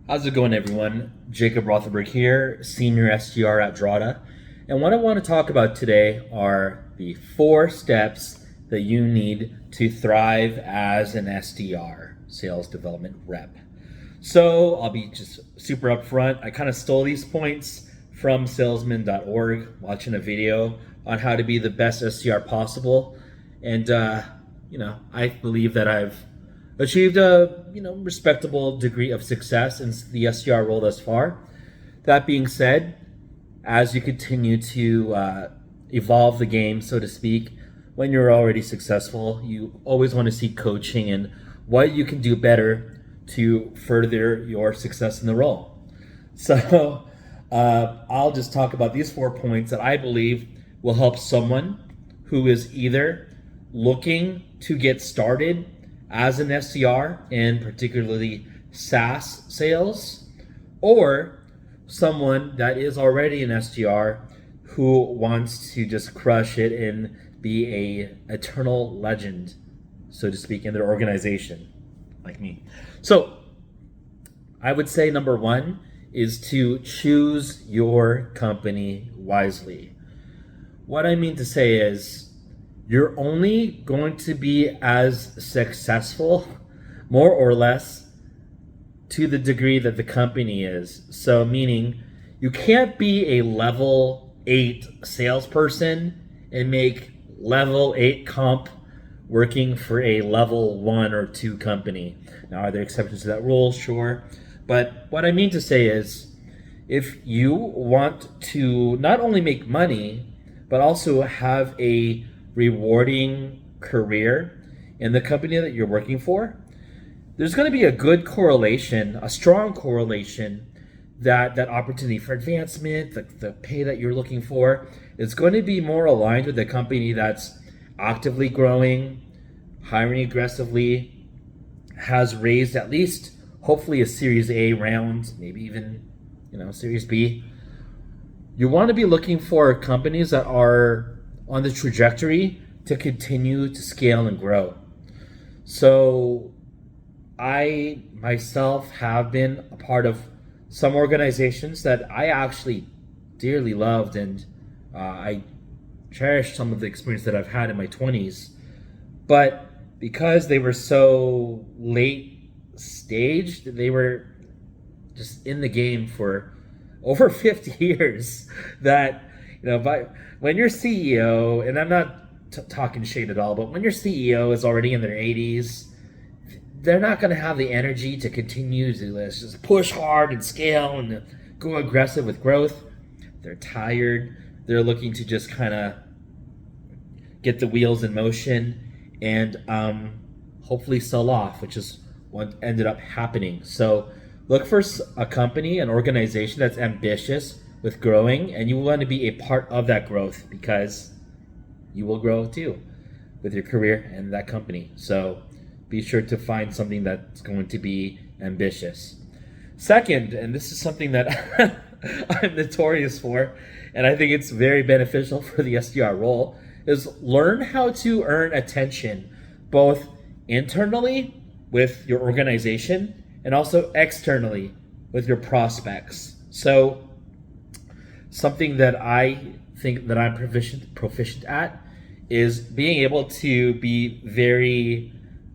How's it going, everyone? Jacob Rothenberg here, Senior SDR at Drata. And what I want to talk about today are the 4 steps that you need to thrive as an SDR, Sales Development Rep. So I'll be just super upfront. I kind of stole these points from salesman.org, watching a video on how to be the best SDR possible. And, I believe that I've achieved a respectable degree of success in the SDR role thus far. That being said, as you continue to evolve the game, so to speak, when you're already successful, you always want to seek coaching and what you can do better to further your success in the role. So I'll just talk about these 4 points that I believe will help someone who is either looking to get started as an SDR, and particularly SaaS sales, or someone that is already an SDR who wants to just crush it and be a eternal legend, so to speak, in their organization, like me. So I would say number 1 is to choose your company wisely. What I mean to say is, you're only going to be as successful, more or less, to the degree that the company is. So meaning, you can't be a level 8 salesperson and make level 8 comp working for a level 1 or 2 company. Now, are there exceptions to that rule? Sure. But what I mean to say is, if you want to not only make money, but also have a rewarding career in the company that you're working for, there's going to be a good correlation, a strong correlation, that opportunity for advancement, the pay that you're looking for, is going to be more aligned with a company that's actively growing, hiring aggressively, has raised at least, hopefully, a Series A round, maybe even, Series B. You want to be looking for companies that are on the trajectory to continue to scale and grow. So I myself have been a part of some organizations that I actually dearly loved, and I cherish some of the experience that I've had in my 20s. But because they were so late stage, they were just in the game for over 50 years, that when your CEO, and I'm not talking shade at all, but when your CEO is already in their 80s, they're not going to have the energy to continue to just push hard and scale and go aggressive with growth. They're tired. They're looking to just kind of get the wheels in motion and hopefully sell off, which is what ended up happening. So look for a company, an organization that's ambitious with growing, and you want to be a part of that growth, because you will grow too with your career and that company. So be sure to find something that's going to be ambitious. Second, and this is something that I'm notorious for, and I think it's very beneficial for the SDR role, is learn how to earn attention, both internally with your organization and also externally with your prospects. So something that I think that I'm proficient at is being able to be very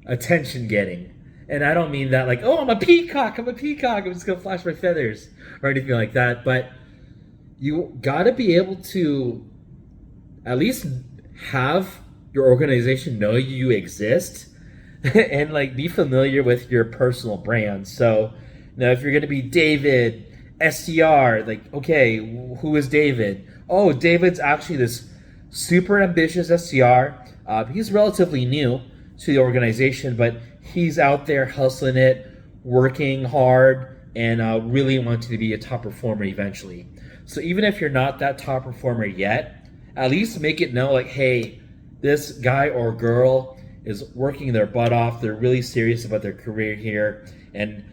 attention getting. And I don't mean that like, oh, I'm a peacock, I'm just gonna flash my feathers or anything like that. But you gotta be able to at least have your organization know you exist and like be familiar with your personal brand. So now if you're gonna be David SDR, like, okay, who is David? Oh, David's actually this super ambitious SDR. He's relatively new to the organization, but he's out there hustling it, working hard, and really wanting to be a top performer eventually. So even if you're not that top performer yet, at least make it know, like, hey, this guy or girl is working their butt off. They're really serious about their career here. And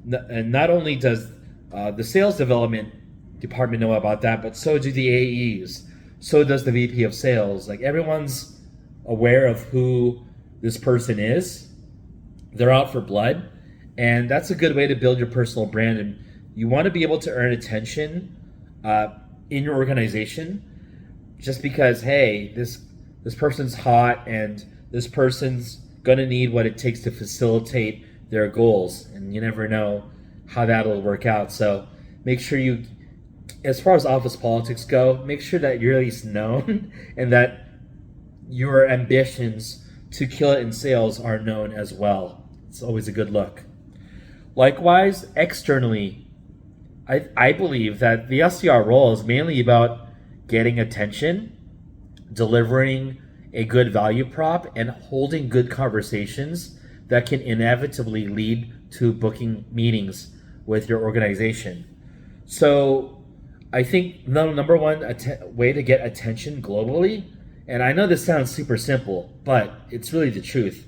not only does the sales development department know about that, but so do the AEs. So does the VP of sales. Like, everyone's aware of who this person is. They're out for blood, And that's a good way to build your personal brand. And you want to be able to earn attention uh, in your organization, just because, hey, this person's hot and this person's gonna need what it takes to facilitate their goals, and you never know how that'll work out. So make sure you, as far as office politics go, make sure that you're at least known and that your ambitions to kill it in sales are known as well. It's always a good look. Likewise, externally, I believe that the SDR role is mainly about getting attention, delivering a good value prop, and holding good conversations that can inevitably lead to booking meetings with your organization. So I think the number one way to get attention globally, and I know this sounds super simple, but it's really the truth.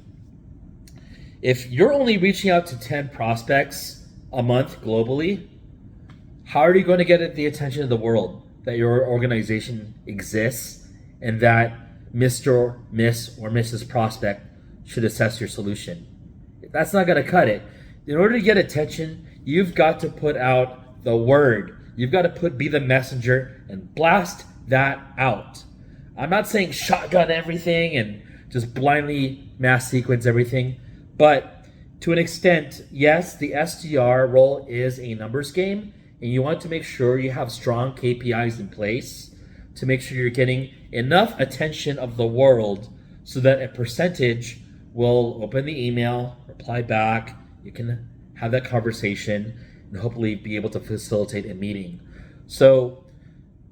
If you're only reaching out to 10 prospects a month globally, how are you going to get the attention of the world that your organization exists and that Mr. Miss or Mrs. Prospect should assess your solution? That's not going to cut it. In order to get attention, you've got to put out the word. You've got to be the messenger and blast that out. I'm not saying shotgun everything and just blindly mass sequence everything, but to an extent, yes, the SDR role is a numbers game, and you want to make sure you have strong KPIs in place to make sure you're getting enough attention of the world so that a percentage will open the email, reply back, you can have that conversation, and hopefully be able to facilitate a meeting. So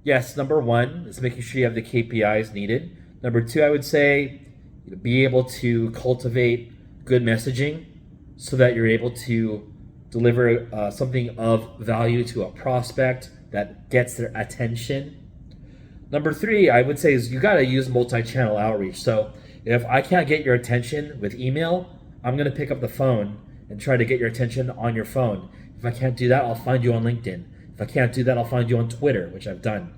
yes, number one is making sure you have the KPIs needed. Number two, I would say be able to cultivate good messaging so that you're able to deliver something of value to a prospect that gets their attention. Number three, I would say, is you got to use multi-channel outreach. So if I can't get your attention with email, I'm going to pick up the phone and try to get your attention on your phone. If I can't do that, I'll find you on LinkedIn. If I can't do that, I'll find you on Twitter, which I've done.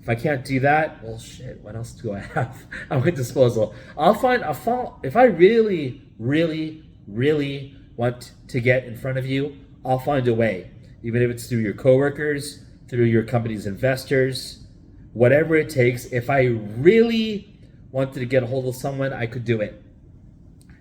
If I can't do that, well, shit, what else do I have at my disposal? If I really, really, really want to get in front of you, I'll find a way. Even if it's through your coworkers, through your company's investors, whatever it takes. If I really wanted to get a hold of someone, I could do it.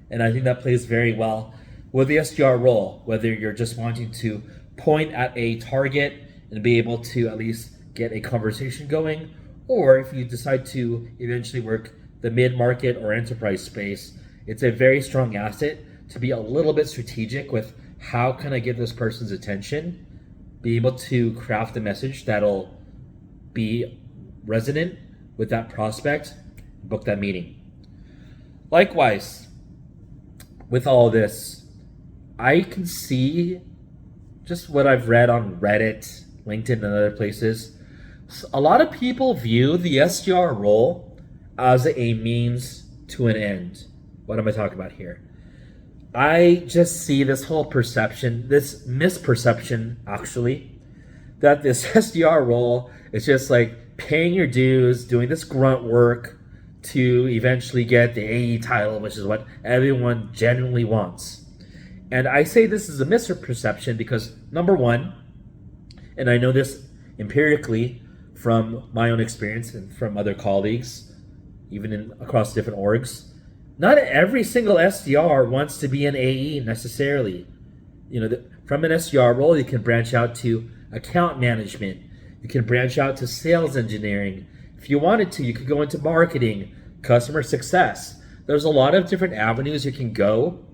And I think that plays very well with the SDR role, whether you're just wanting to point at a target and be able to at least get a conversation going, or if you decide to eventually work the mid-market or enterprise space, it's a very strong asset to be a little bit strategic with how can I get this person's attention, be able to craft a message that'll be resonant with that prospect, book that meeting. Likewise, with all of this, I can see just what I've read on Reddit, LinkedIn, and other places. A lot of people view the SDR role as a means to an end. What am I talking about here? I just see this whole perception, this misperception actually, that this SDR role is just like paying your dues, doing this grunt work to eventually get the AE title, which is what everyone genuinely wants. And I say this is a misperception because, number one, and I know this empirically from my own experience and from other colleagues, even across different orgs, not every single SDR wants to be an AE necessarily. From an SDR role, you can branch out to account management. You can branch out to sales engineering. If you wanted to, you could go into marketing, customer success. There's a lot of different avenues you can go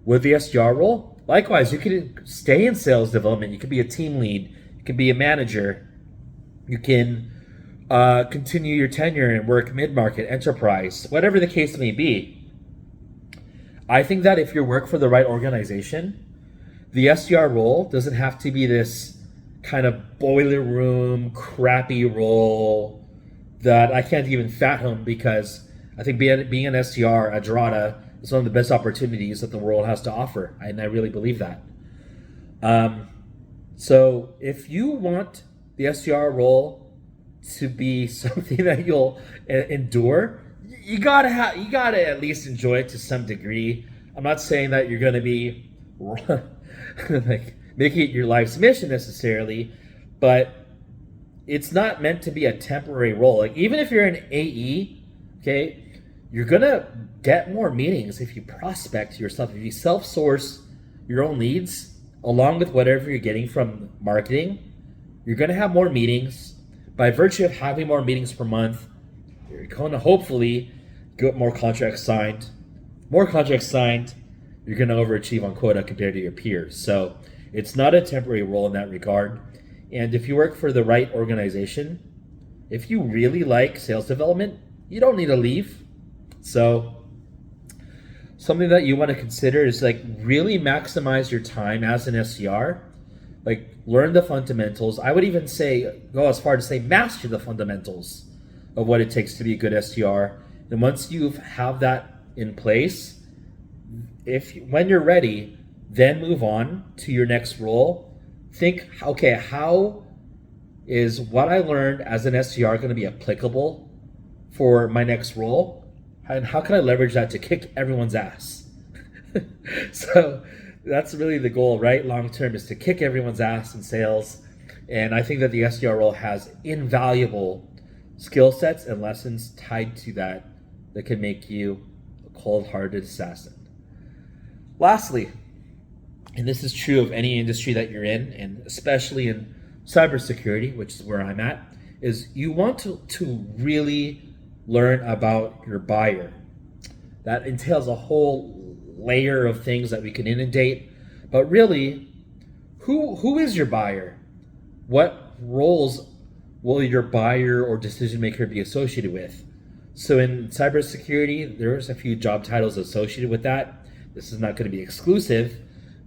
with the SDR role. Likewise, you can stay in sales development. You could be a team lead. You can be a manager. You can continue your tenure and work mid-market, enterprise, whatever the case may be. I think that if you work for the right organization, the SDR role doesn't have to be this kind of boiler room, crappy role that I can't even fathom, because I think being an SDR at Drata is one of the best opportunities that the world has to offer, and I really believe that. So if you want the SDR role to be something that you'll endure, you gotta at least enjoy it to some degree. I'm not saying that you're going to be like making it your life's mission necessarily, but it's not meant to be a temporary role. Like even if you're an AE, okay, you're gonna get more meetings if you prospect yourself, if you self-source your own leads along with whatever you're getting from marketing. You're gonna have more meetings. By virtue of having more meetings per month, you're gonna hopefully get more contracts signed. More contracts signed, you're gonna overachieve on quota compared to your peers. So it's not a temporary role in that regard. And if you work for the right organization, if you really like sales development, you don't need to leave. So something that you want to consider is like really maximize your time as an SDR. Like learn the fundamentals. I would even say go as far to say master the fundamentals of what it takes to be a good SDR. And once you have that in place, when you're ready, then move on to your next role. Think, okay, how is what I learned as an SDR going to be applicable for my next role? And how can I leverage that to kick everyone's ass? So that's really the goal, right? Long term is to kick everyone's ass in sales. And I think that the SDR role has invaluable skill sets and lessons tied to that can make you a cold-hearted assassin. Lastly, and this is true of any industry that you're in, and especially in cybersecurity, which is where I'm at, is you want to really learn about your buyer. That entails a whole layer of things that we can inundate, but really, who is your buyer? What roles will your buyer or decision maker be associated with? So in cybersecurity, there's a few job titles associated with that. This is not going to be exclusive,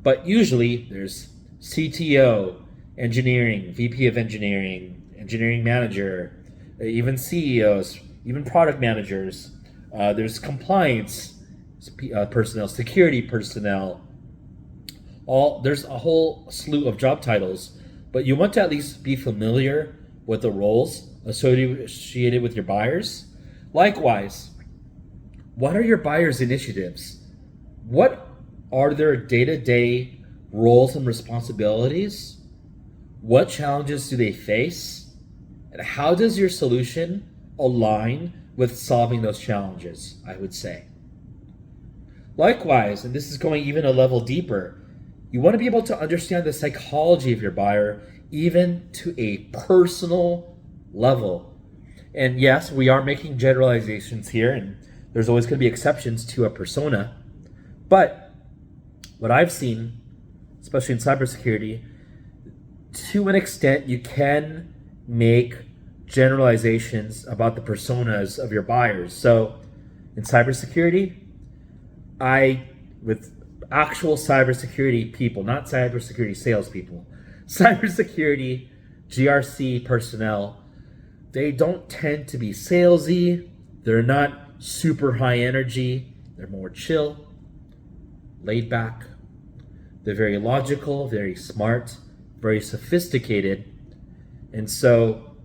but usually there's CTO, engineering, VP of engineering, engineering manager, even CEOs, even product managers. There's compliance personnel, security personnel. There's a whole slew of job titles, but you want to at least be familiar with the roles associated with your buyers. Likewise, what are your buyers' initiatives? What are their day-to-day roles and responsibilities? What challenges do they face? And how does your solution align with solving those challenges, I would say. Likewise, and this is going even a level deeper, you want to be able to understand the psychology of your buyer even to a personal level. And yes, we are making generalizations here, and there's always going to be exceptions to a persona. But what I've seen, especially in cybersecurity, to an extent, you can make generalizations about the personas of your buyers. So in cybersecurity, with actual cybersecurity people, not cybersecurity salespeople, cybersecurity GRC personnel, they don't tend to be salesy. They're not super high energy. They're more chill, laid back. They're very logical, very smart, very sophisticated. And so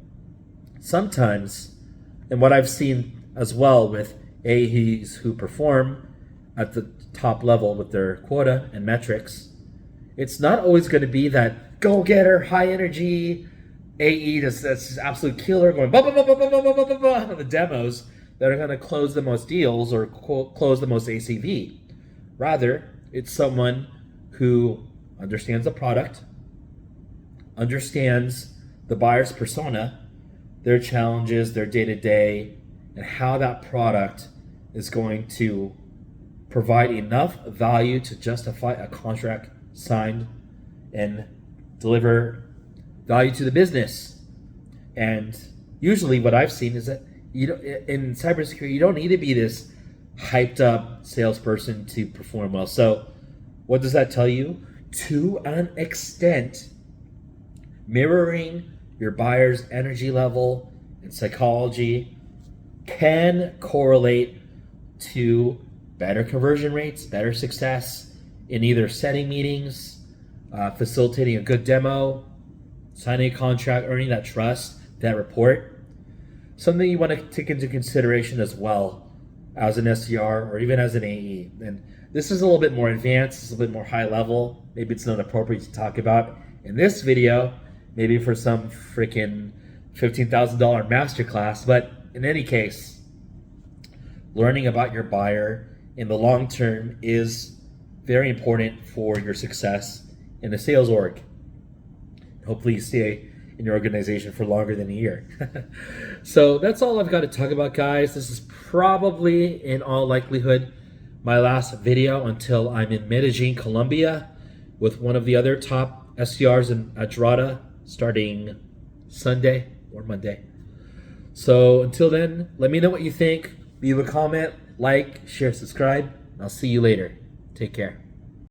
sometimes, and what I've seen as well with AEs who perform at the top level with their quota and metrics, it's not always going to be that go-getter, high energy AE that's absolute killer going blah, blah, blah, blah, blah, blah, blah, blah, blah, on the demos that are going to close the most deals or close the most ACV. Rather, it's someone who understands the product, understands the buyer's persona, their challenges, their day-to-day, and how that product is going to provide enough value to justify a contract signed and deliver value to the business. And usually what I've seen is that in cybersecurity, you don't need to be this hyped up salesperson to perform well. So what does that tell you? To an extent, mirroring your buyer's energy level and psychology can correlate to better conversion rates, better success in either setting meetings, facilitating a good demo, signing a contract, earning that trust, that report. Something you want to take into consideration as well as an SDR or even as an AE. And This is a little bit more advanced, it's a little bit more high level. Maybe it's not appropriate to talk about in this video, maybe for some freaking $15,000 masterclass. But in any case, learning about your buyer in the long term is very important for your success in the sales org. Hopefully you stay in your organization for longer than a year. So that's all I've got to talk about, guys. This is probably, in all likelihood, my last video until I'm in Medellin, Colombia, with one of the other top SDRs in Adrada starting Sunday or Monday. So until then, let me know what you think. Leave a comment, like, share, subscribe. I'll see you later. Take care.